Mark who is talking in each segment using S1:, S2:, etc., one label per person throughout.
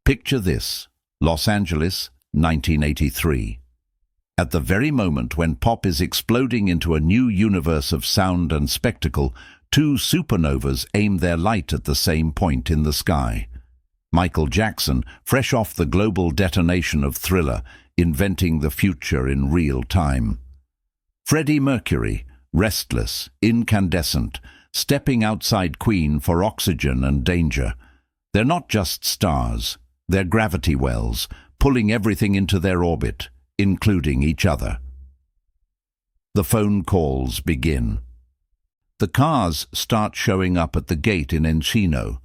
S1: Picture this: Los Angeles, 1983. At the very moment when pop is exploding into a new universe of sound and spectacle, two supernovas aim their light at the same point in the sky. Michael Jackson, fresh off the global detonation of Thriller, inventing the future in real time. Freddie Mercury, restless, incandescent, stepping outside Queen for oxygen and danger. They're not just stars, they're gravity wells, pulling everything into their orbit, including each other. The phone calls begin. The cars start showing up at the gate in Encino.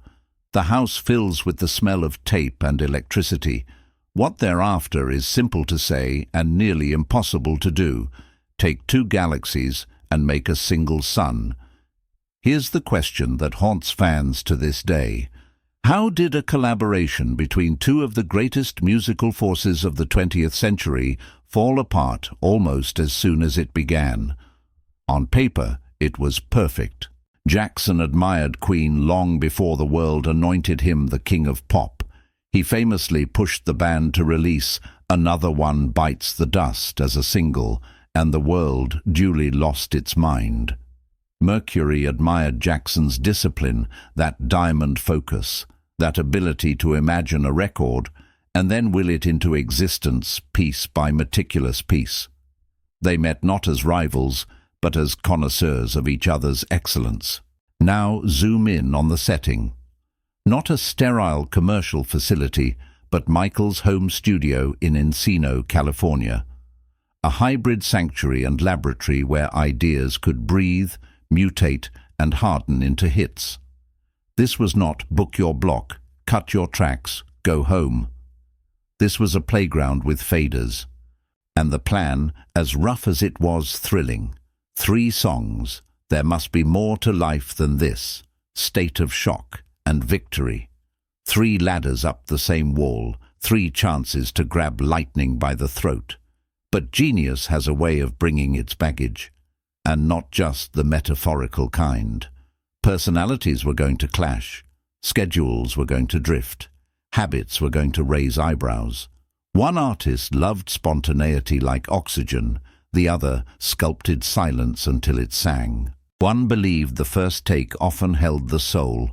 S1: The house fills with the smell of tape and electricity. What they're after is simple to say and nearly impossible to do. Take two galaxies and make a single sun. Here's the question that haunts fans to this day. How did a collaboration between two of the greatest musical forces of the 20th century fall apart almost as soon as it began? On paper, it was perfect. Jackson admired Queen long before the world anointed him the king of pop. He famously pushed the band to release Another One Bites the Dust as a single, and the world duly lost its mind. Mercury admired Jackson's discipline, that diamond focus, that ability to imagine a record and then will it into existence piece by meticulous piece. They met not as rivals, but as connoisseurs of each other's excellence. Now zoom in on the setting. Not a sterile commercial facility, but Michael's home studio in Encino, California. A hybrid sanctuary and laboratory where ideas could breathe, mutate, and harden into hits. This was not book your block, cut your tracks, go home. This was a playground with faders. And the plan, as rough as it was thrilling. 3 songs. There must be more to life than this. State of shock and victory. 3 ladders up the same wall, 3 chances to grab lightning by the throat. But genius has a way of bringing its baggage, and not just the metaphorical kind. Personalities were going to clash, schedules were going to drift, habits were going to raise eyebrows. One artist loved spontaneity like oxygen, the other sculpted silence until it sang. One believed the first take often held the soul,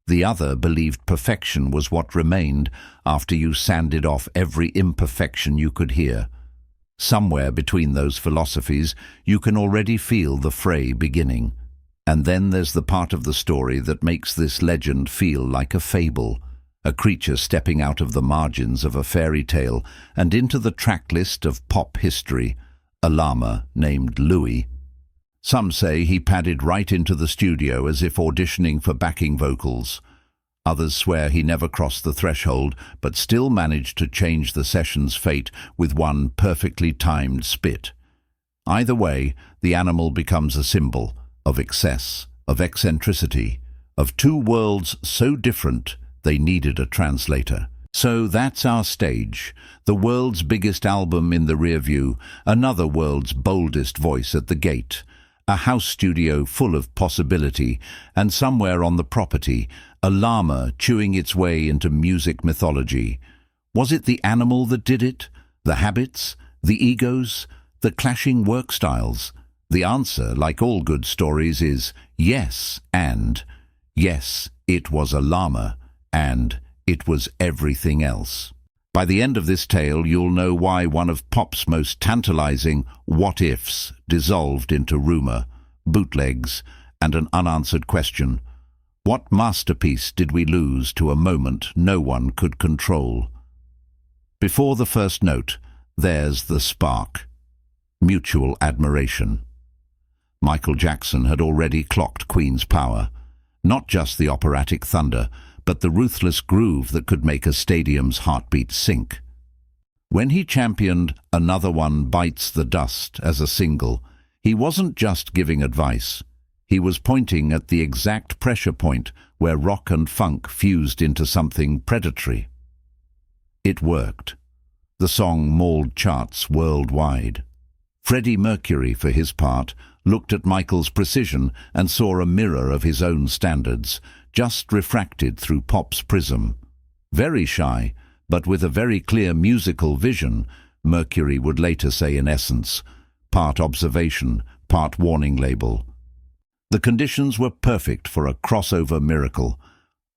S1: the other believed perfection was what remained after you sanded off every imperfection you could hear. Somewhere between those philosophies, you can already feel the fray beginning. And then there's the part of the story that makes this legend feel like a fable, a creature stepping out of the margins of a fairy tale and into the track list of pop history, a llama named Louis. Some say he padded right into the studio as if auditioning for backing vocals. Others swear he never crossed the threshold, but still managed to change the session's fate with one perfectly timed spit. Either way, the animal becomes a symbol of excess, of eccentricity, of 2 worlds so different they needed a translator. So that's our stage, the world's biggest album in the rear view, another world's boldest voice at the gate, a house studio full of possibility, and somewhere on the property, a llama chewing its way into music mythology. Was it the animal that did it? The habits? The egos? The clashing work styles? The answer, like all good stories, is yes, and yes, it was a llama, and it was everything else. By the end of this tale, you'll know why one of pop's most tantalizing what-ifs dissolved into rumor, bootlegs, and an unanswered question. What masterpiece did we lose to a moment no one could control? Before the first note, there's the spark. Mutual admiration. Michael Jackson had already clocked Queen's power. Not just the operatic thunder, but the ruthless groove that could make a stadium's heartbeat sink. When he championed Another One Bites the Dust as a single, he wasn't just giving advice. He was pointing at the exact pressure point where rock and funk fused into something predatory. It worked. The song mauled charts worldwide. Freddie Mercury, for his part, looked at Michael's precision and saw a mirror of his own standards, just refracted through pop's prism. Very shy, but with a very clear musical vision, Mercury would later say in essence, part observation, part warning label. The conditions were perfect for a crossover miracle.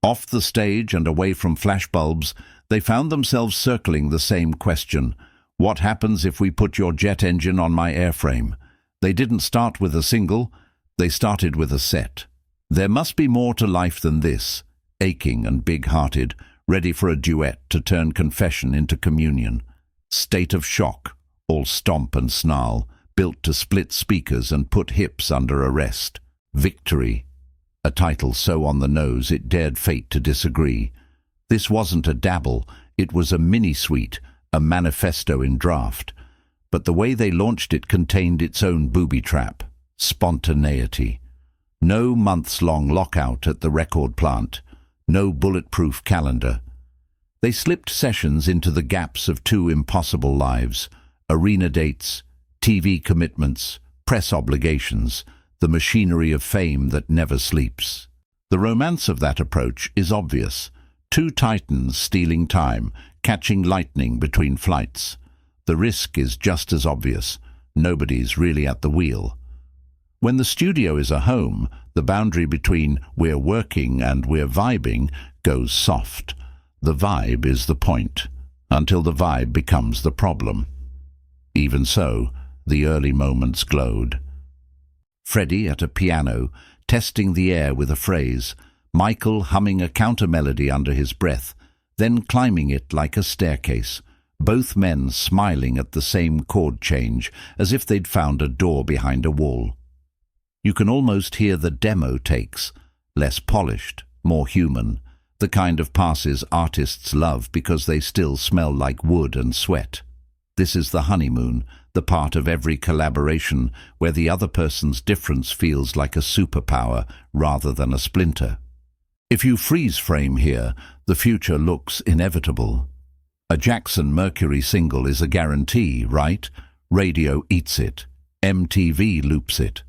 S1: Off the stage and away from flashbulbs, they found themselves circling the same question: what happens if we put your jet engine on my airframe? They didn't start with a single, they started with a set. There must be more to life than this, aching and big-hearted, ready for a duet to turn confession into communion. State of shock, all stomp and snarl, built to split speakers and put hips under arrest. Victory, a title so on the nose it dared fate to disagree. This wasn't a dabble, it was a mini-suite, a manifesto in draft. But the way they launched it contained its own booby trap: spontaneity. No months-long lockout at the record plant, no bulletproof calendar. They slipped sessions into the gaps of two impossible lives: arena dates, TV commitments, press obligations, the machinery of fame that never sleeps. The romance of that approach is obvious. Two titans stealing time, catching lightning between flights. The risk is just as obvious. Nobody's really at the wheel. When the studio is a home, the boundary between we're working and we're vibing goes soft. The vibe is the point, until the vibe becomes the problem. Even so, the early moments glowed. Freddie at a piano, testing the air with a phrase, Michael humming a counter-melody under his breath, then climbing it like a staircase, both men smiling at the same chord change, as if they'd found a door behind a wall. You can almost hear the demo takes, less polished, more human, the kind of passes artists love because they still smell like wood and sweat. This is the honeymoon, the part of every collaboration where the other person's difference feels like a superpower rather than a splinter. If you freeze frame here, the future looks inevitable. A Jackson Mercury single is a guarantee, right? Radio eats it. MTV loops it.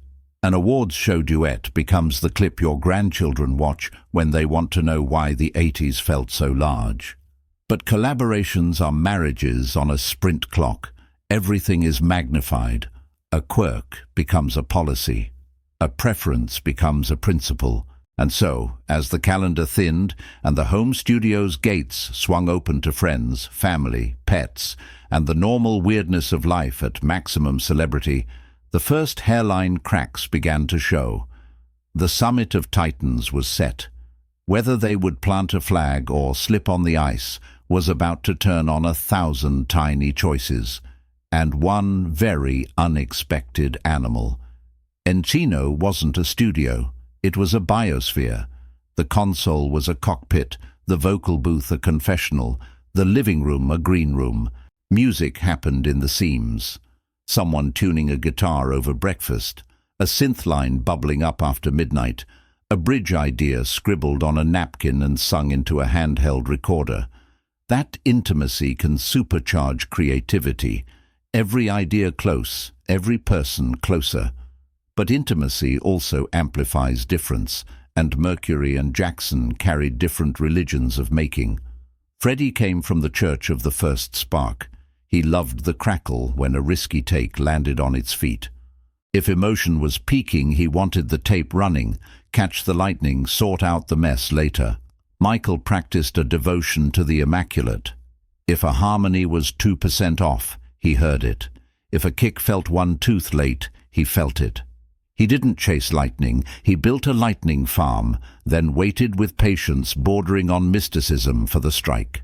S1: An awards show duet becomes the clip your grandchildren watch when they want to know why the 80s felt so large. But collaborations are marriages on a sprint clock. Everything is magnified. A quirk becomes a policy. A preference becomes a principle. And so, as the calendar thinned and the home studio's gates swung open to friends, family, pets, and the normal weirdness of life at maximum celebrity, the first hairline cracks began to show. The summit of titans was set. Whether they would plant a flag or slip on the ice was about to turn on 1,000 tiny choices, and one very unexpected animal. Encino wasn't a studio. It was a biosphere. The console was a cockpit, the vocal booth a confessional, the living room a green room. Music happened in the seams. Someone tuning a guitar over breakfast, a synth line bubbling up after midnight, a bridge idea scribbled on a napkin and sung into a handheld recorder. That intimacy can supercharge creativity. Every idea close, every person closer. But intimacy also amplifies difference, and Mercury and Jackson carried different religions of making. Freddie came from the church of the first spark. He loved the crackle when a risky take landed on its feet. If emotion was peaking, he wanted the tape running, catch the lightning, sort out the mess later. Michael practiced a devotion to the immaculate. If a harmony was 2% off, he heard it. If a kick felt one tooth late, he felt it. He didn't chase lightning, he built a lightning farm, then waited with patience bordering on mysticism for the strike.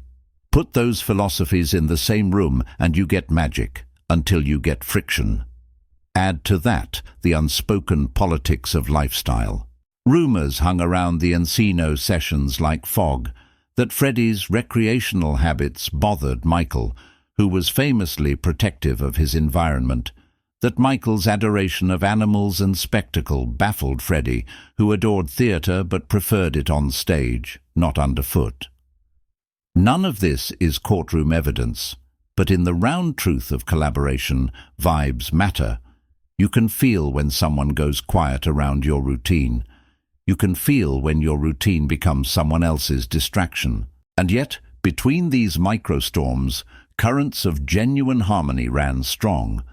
S1: Put those philosophies in the same room and you get magic, until you get friction. Add to that the unspoken politics of lifestyle. Rumors hung around the Encino sessions like fog that Freddie's recreational habits bothered Michael, who was famously protective of his environment, that Michael's adoration of animals and spectacle baffled Freddie, who adored theatre but preferred it on stage, not underfoot. None of this is courtroom evidence, but in the round truth of collaboration, vibes matter. You can feel when someone goes quiet around your routine. You can feel when your routine becomes someone else's distraction. And yet, Between these microstorms, currents of genuine harmony ran strong.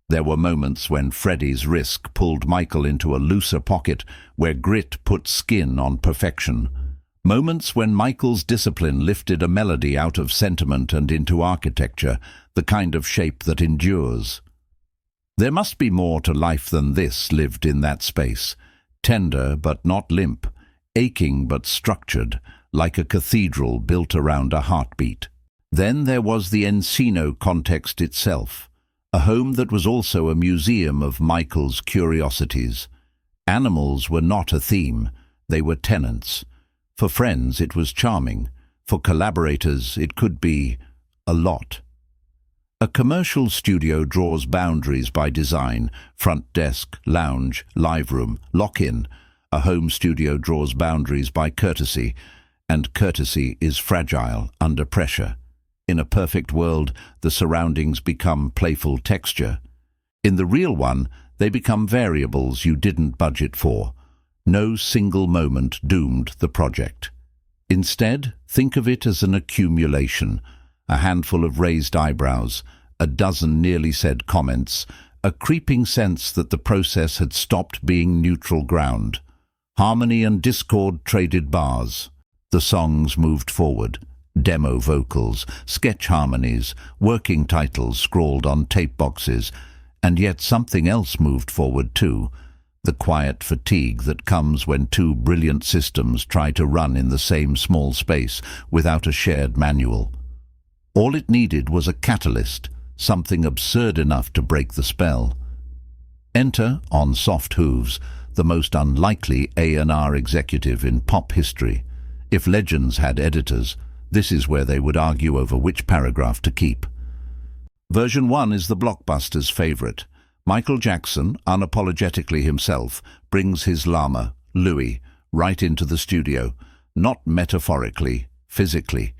S1: There were moments when Freddie's risk pulled Michael into a looser pocket where grit put skin on perfection. Moments when Michael's discipline lifted a melody out of sentiment and into architecture, the kind of shape that endures. There must be more to life than this lived in that space, tender but not limp, aching but structured, like a cathedral built around a heartbeat. Then there was the Encino context itself, a home that was also a museum of Michael's curiosities. Animals were not a theme, they were tenants. For friends it was charming, for collaborators it could be a lot. A commercial studio draws boundaries by design: front desk, lounge, live room, lock-in. A home studio draws boundaries by courtesy, and courtesy is fragile under pressure. In a perfect world, the surroundings become playful texture. In the real one, they become variables you didn't budget for. No single moment doomed the project. Instead, think of it as an accumulation: a handful of raised eyebrows, a dozen nearly said comments, a creeping sense that the process had stopped being neutral ground. Harmony and discord traded bars. The songs moved forward. Demo vocals, sketch harmonies, working titles scrawled on tape boxes, and yet something else moved forward too. The quiet fatigue that comes when two brilliant systems try to run in the same small space without a shared manual. All it needed was a catalyst, something absurd enough to break the spell. Enter, on soft hooves, the most unlikely A&R executive in pop history. If legends had editors, this is where they would argue over which paragraph to keep. Version 1 is the blockbuster's favorite. Michael Jackson, unapologetically himself, brings his llama, Louis, right into the studio, not metaphorically, physically.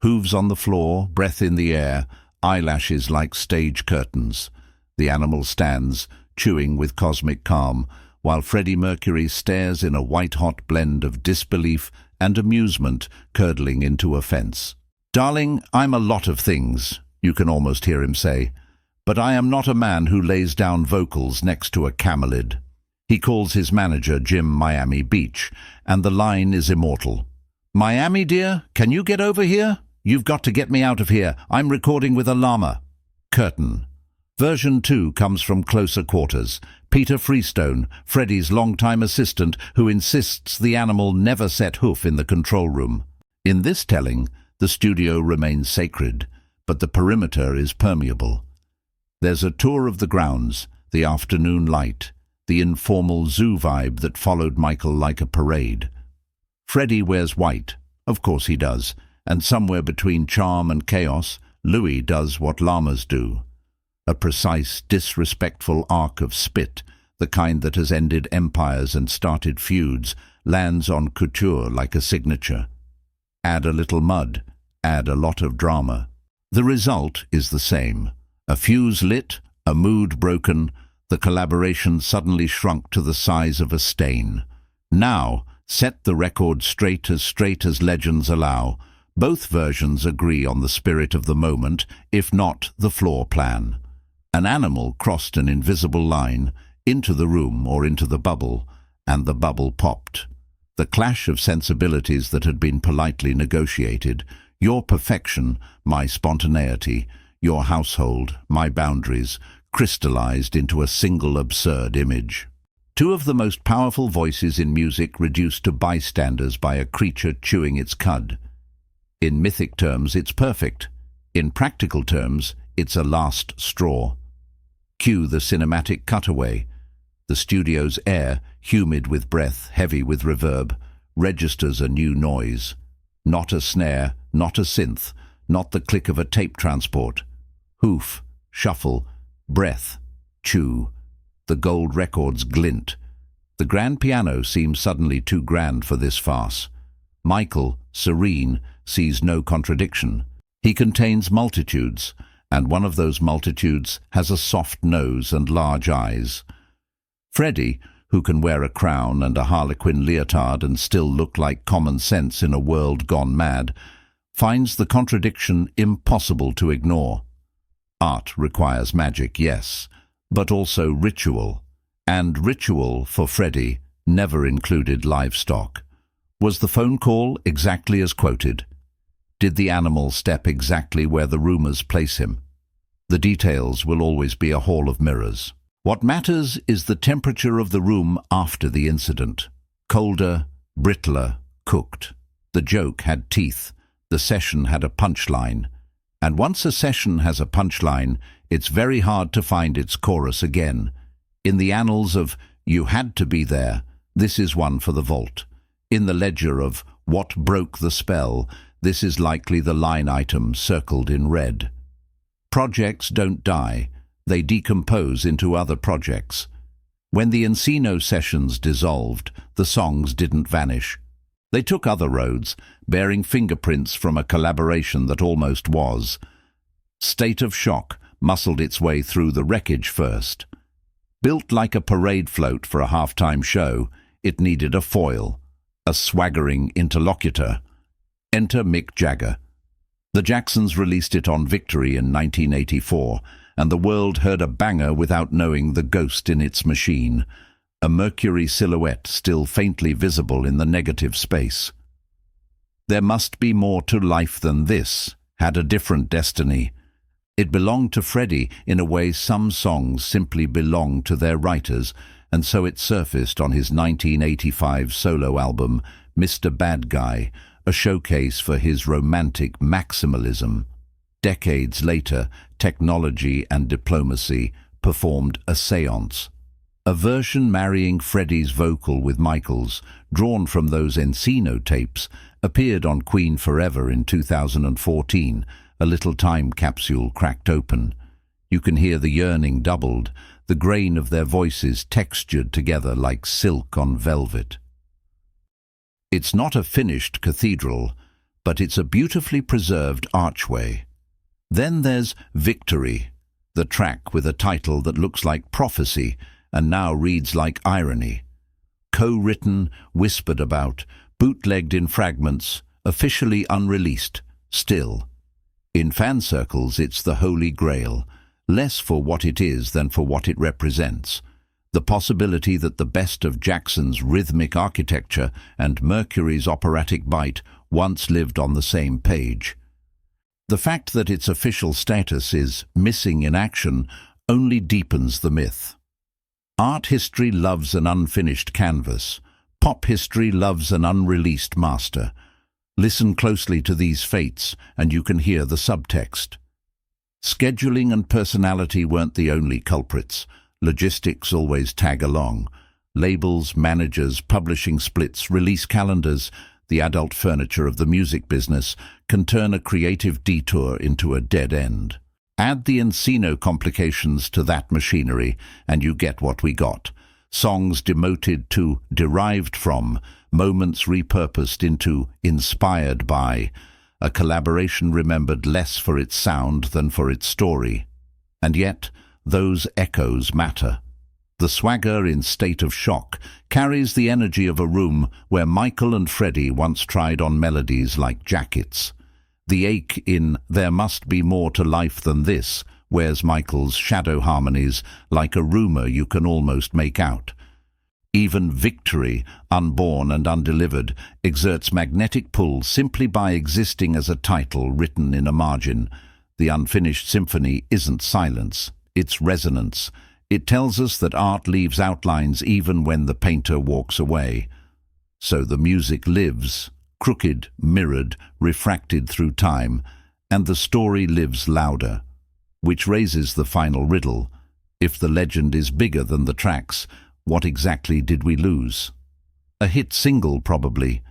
S1: Hooves on the floor, breath in the air, eyelashes like stage curtains. The animal stands, chewing with cosmic calm, while Freddie Mercury stares in a white-hot blend of disbelief and amusement curdling into offense. "Darling, I'm a lot of things," you can almost hear him say, "but I am not a man who lays down vocals next to a camelid." He calls his manager Jim Miami Beach, and the line is immortal. "Miami, dear, can you get over here? You've got to get me out of here. I'm recording with a llama." Curtain. Version 2 comes from closer quarters. Peter Freestone, Freddie's longtime assistant, who insists the animal never set hoof in the control room. In this telling, the studio remains sacred, but the perimeter is permeable. There's a tour of the grounds, the afternoon light, the informal zoo vibe that followed Michael like a parade. Freddie wears white, of course he does, and somewhere between charm and chaos, Louis does what llamas do. A precise, disrespectful arc of spit, the kind that has ended empires and started feuds, lands on couture like a signature. Add a little mud, add a lot of drama. The result is the same. A fuse lit, a mood broken, the collaboration suddenly shrunk to the size of a stain. Now, set the record straight as legends allow. Both versions agree on the spirit of the moment, if not the floor plan. An animal crossed an invisible line, into the room or into the bubble, and the bubble popped. The clash of sensibilities that had been politely negotiated, your perfection, my spontaneity, your household, my boundaries, crystallized into a single absurd image. Two of the most powerful voices in music reduced to bystanders by a creature chewing its cud. In mythic terms, it's perfect. In practical terms, it's a last straw. Cue the cinematic cutaway. The studio's air, humid with breath, heavy with reverb, registers a new noise. Not a snare, not a synth, not the click of a tape transport. Hoof, shuffle, breath, chew. The gold records glint. The grand piano seems suddenly too grand for this farce. Michael, serene, sees no contradiction. He contains multitudes, and one of those multitudes has a soft nose and large eyes. Freddie, who can wear a crown and a harlequin leotard and still look like common sense in a world gone mad, finds the contradiction impossible to ignore. Art requires magic, yes, but also ritual. And ritual, for Freddie, never included livestock. Was the phone call exactly as quoted? Did the animal step exactly where the rumors place him? The details will always be a hall of mirrors. What matters is the temperature of the room after the incident. Colder, brittler, cooked. The joke had teeth. The session had a punchline. And once a session has a punchline, it's very hard to find its chorus again. In the annals of "You Had to Be There," this is one for the vault. In the ledger of "What Broke the Spell," this is likely the line item circled in red. Projects don't die. They decompose into other projects. When the Encino sessions dissolved, the songs didn't vanish. They took other roads, bearing fingerprints from a collaboration that almost was. State of Shock muscled its way through the wreckage first. Built like a parade float for a halftime show, it needed a foil, a swaggering interlocutor. Enter Mick Jagger. The Jacksons released it on Victory in 1984, and the world heard a banger without knowing the ghost in its machine, a Mercury silhouette still faintly visible in the negative space. There Must Be More to Life Than This had a different destiny. It belonged to Freddie in a way some songs simply belong to their writers, and so it surfaced on his 1985 solo album, Mr. Bad Guy, a showcase for his romantic maximalism. Decades later, technology and diplomacy performed a séance. A version marrying Freddie's vocal with Michael's, drawn from those Encino tapes, appeared on Queen Forever in 2014, a little time capsule cracked open. You can hear the yearning doubled, the grain of their voices textured together like silk on velvet. It's not a finished cathedral, but it's a beautifully preserved archway. Then there's Victory, the track with a title that looks like prophecy and now reads like irony. Co-written, whispered about, bootlegged in fragments, officially unreleased, still. In fan circles it's the Holy Grail, less for what it is than for what it represents. The possibility that the best of Jackson's rhythmic architecture and Mercury's operatic bite once lived on the same page. The fact that its official status is missing in action only deepens the myth. Art history loves an unfinished canvas. Pop history loves an unreleased master. Listen closely to these fates and you can hear the subtext. Scheduling and personality weren't the only culprits. Logistics always tag along. Labels, managers, publishing splits, release calendars, the adult furniture of the music business can turn a creative detour into a dead end. Add the Encino complications to that machinery and you get what we got. Songs demoted to derived from, moments repurposed into inspired by, a collaboration remembered less for its sound than for its story. And yet, those echoes matter. The swagger in State of Shock carries the energy of a room where Michael and Freddie once tried on melodies like jackets. The ache in There Must Be More to Life Than This wears Michael's shadow harmonies like a rumor you can almost make out. Even Victory, unborn and undelivered, exerts magnetic pull simply by existing as a title written in a margin. The unfinished symphony isn't silence. It's resonance. It tells us that art leaves outlines even when the painter walks away. So the music lives, crooked, mirrored, refracted through time, and the story lives louder. Which raises the final riddle. If the legend is bigger than the tracks, what exactly did we lose? A hit single, probably.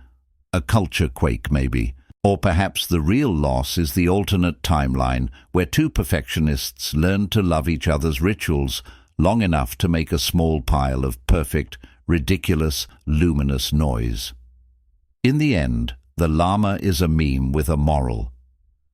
S1: A culture quake, maybe. Or perhaps the real loss is the alternate timeline where two perfectionists learned to love each other's rituals long enough to make a small pile of perfect, ridiculous, luminous noise. In the end, the llama is a meme with a moral.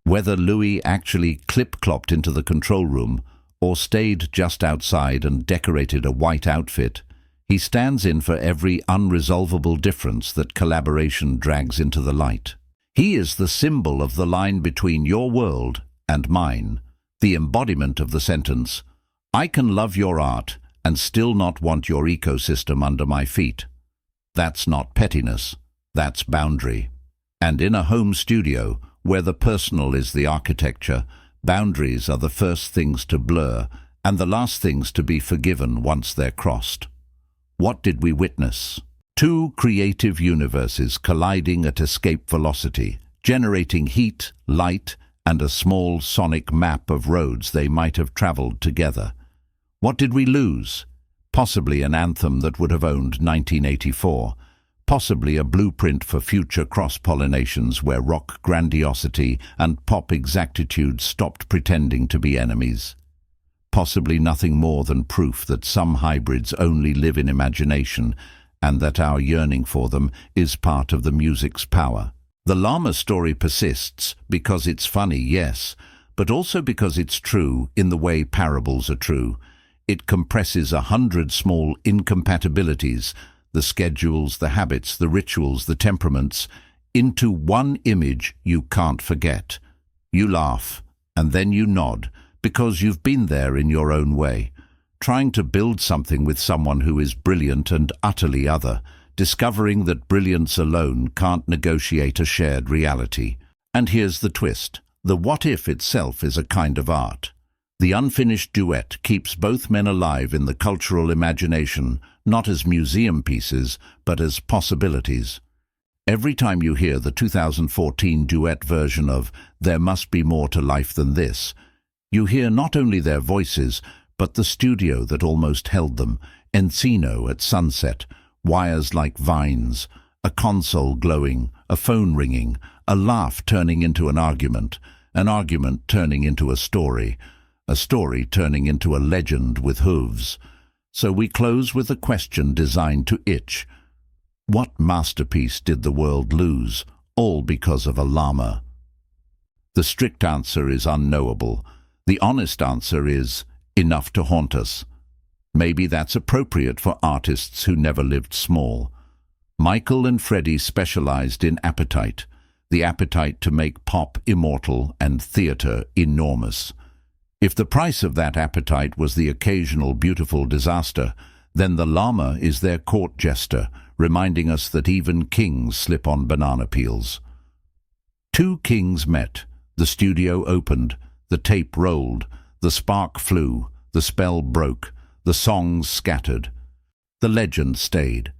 S1: Whether Louis actually clip-clopped into the control room or stayed just outside and decorated a white outfit, he stands in for every unresolvable difference that collaboration drags into the light. He is the symbol of the line between your world and mine, the embodiment of the sentence, "I can love your art and still not want your ecosystem under my feet." That's not pettiness, that's boundary. And in a home studio, where the personal is the architecture, boundaries are the first things to blur and the last things to be forgiven once they're crossed. What did we witness? Two creative universes colliding at escape velocity, generating heat, light, and a small sonic map of roads they might have traveled together. What did we lose? Possibly an anthem that would have owned 1984, possibly a blueprint for future cross-pollinations where rock grandiosity and pop exactitude stopped pretending to be enemies. Possibly nothing more than proof that some hybrids only live in imagination and that our yearning for them is part of the music's power. The Llama story persists because it's funny, yes, but also because it's true in the way parables are true. It compresses 100 small incompatibilities, the schedules, the habits, the rituals, the temperaments, into one image you can't forget. You laugh, and then you nod, because you've been there in your own way, trying to build something with someone who is brilliant and utterly other, discovering that brilliance alone can't negotiate a shared reality. And here's the twist. The what-if itself is a kind of art. The unfinished duet keeps both men alive in the cultural imagination, not as museum pieces, but as possibilities. Every time you hear the 2014 duet version of "There Must Be More to Life Than This," you hear not only their voices, but the studio that almost held them, Encino at sunset, wires like vines, a console glowing, a phone ringing, a laugh turning into an argument turning into a story turning into a legend with hooves. So we close with a question designed to itch. What masterpiece did the world lose, all because of a llama? The strict answer is unknowable. The honest answer is enough to haunt us. Maybe that's appropriate for artists who never lived small. Michael and Freddie specialized in appetite, the appetite to make pop immortal and theater enormous. If the price of that appetite was the occasional beautiful disaster, then the llama is their court jester, reminding us that even kings slip on banana peels. Two kings met, the studio opened, the tape rolled, the spark flew, the spell broke, the songs scattered. The legend stayed.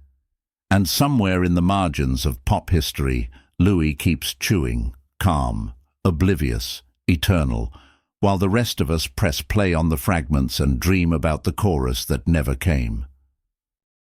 S1: And somewhere in the margins of pop history, Louis keeps chewing, calm, oblivious, eternal, while the rest of us press play on the fragments and dream about the chorus that never came.